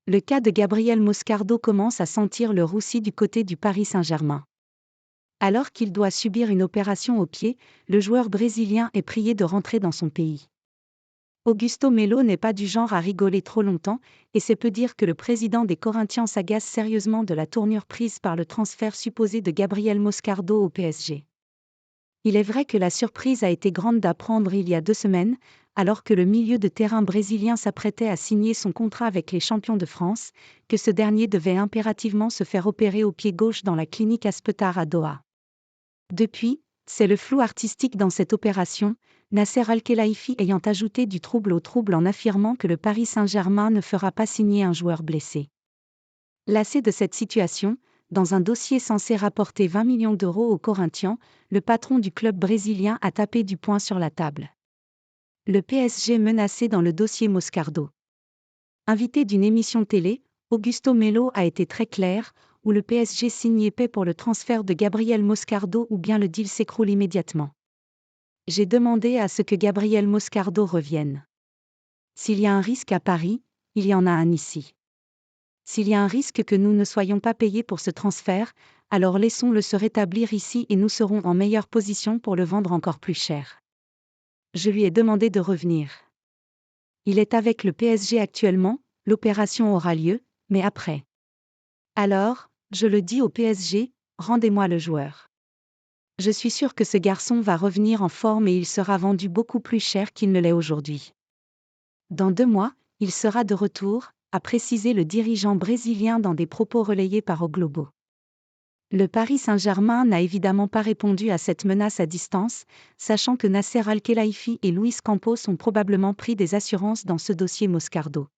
Le cas de Gabriel Moscardo commence à sentir le roussi du côté du Paris Saint-Germain. Alors qu'il doit subir une opération au pied, le joueur brésilien est prié de rentrer dans son pays. Augusto Melo n'est pas du genre à rigoler trop longtemps, et c'est peu dire que le président des Corinthians s'agace sérieusement de la tournure prise par le transfert supposé de Gabriel Moscardo au PSG. Il est vrai que la surprise a été grande d'apprendre il y a 2 semaines, alors que le milieu de terrain brésilien s'apprêtait à signer son contrat avec les champions de France, que ce dernier devait impérativement se faire opérer au pied gauche dans la clinique Aspetar à Doha. Depuis, c'est le flou artistique dans cette opération, Nasser Al-Khelaifi ayant ajouté du trouble au trouble en affirmant que le Paris Saint-Germain ne fera pas signer un joueur blessé. Lassé de cette situation, dans un dossier censé rapporter 20 millions d'euros aux Corinthians, le patron du club brésilien a tapé du poing sur la table. Le PSG menacé dans le dossier Moscardo. Invité d'une émission télé, Augusto Melo a été très clair, ou le PSG signe paie pour le transfert de Gabriel Moscardo ou bien le deal s'écroule immédiatement. J'ai demandé à ce que Gabriel Moscardo revienne. S'il y a un risque à Paris, il y en a un ici. S'il y a un risque que nous ne soyons pas payés pour ce transfert, alors laissons-le se rétablir ici et nous serons en meilleure position pour le vendre encore plus cher. Je lui ai demandé de revenir. Il est avec le PSG actuellement, l'opération aura lieu, mais après. Alors, je le dis au PSG, rendez-moi le joueur. Je suis sûr que ce garçon va revenir en forme et il sera vendu beaucoup plus cher qu'il ne l'est aujourd'hui. Dans 2 mois, il sera de retour, a précisé le dirigeant brésilien dans des propos relayés par O Globo. Le Paris Saint-Germain n'a évidemment pas répondu à cette menace à distance, sachant que Nasser Al-Khelaifi et Luis Campos ont probablement pris des assurances dans ce dossier Moscardo.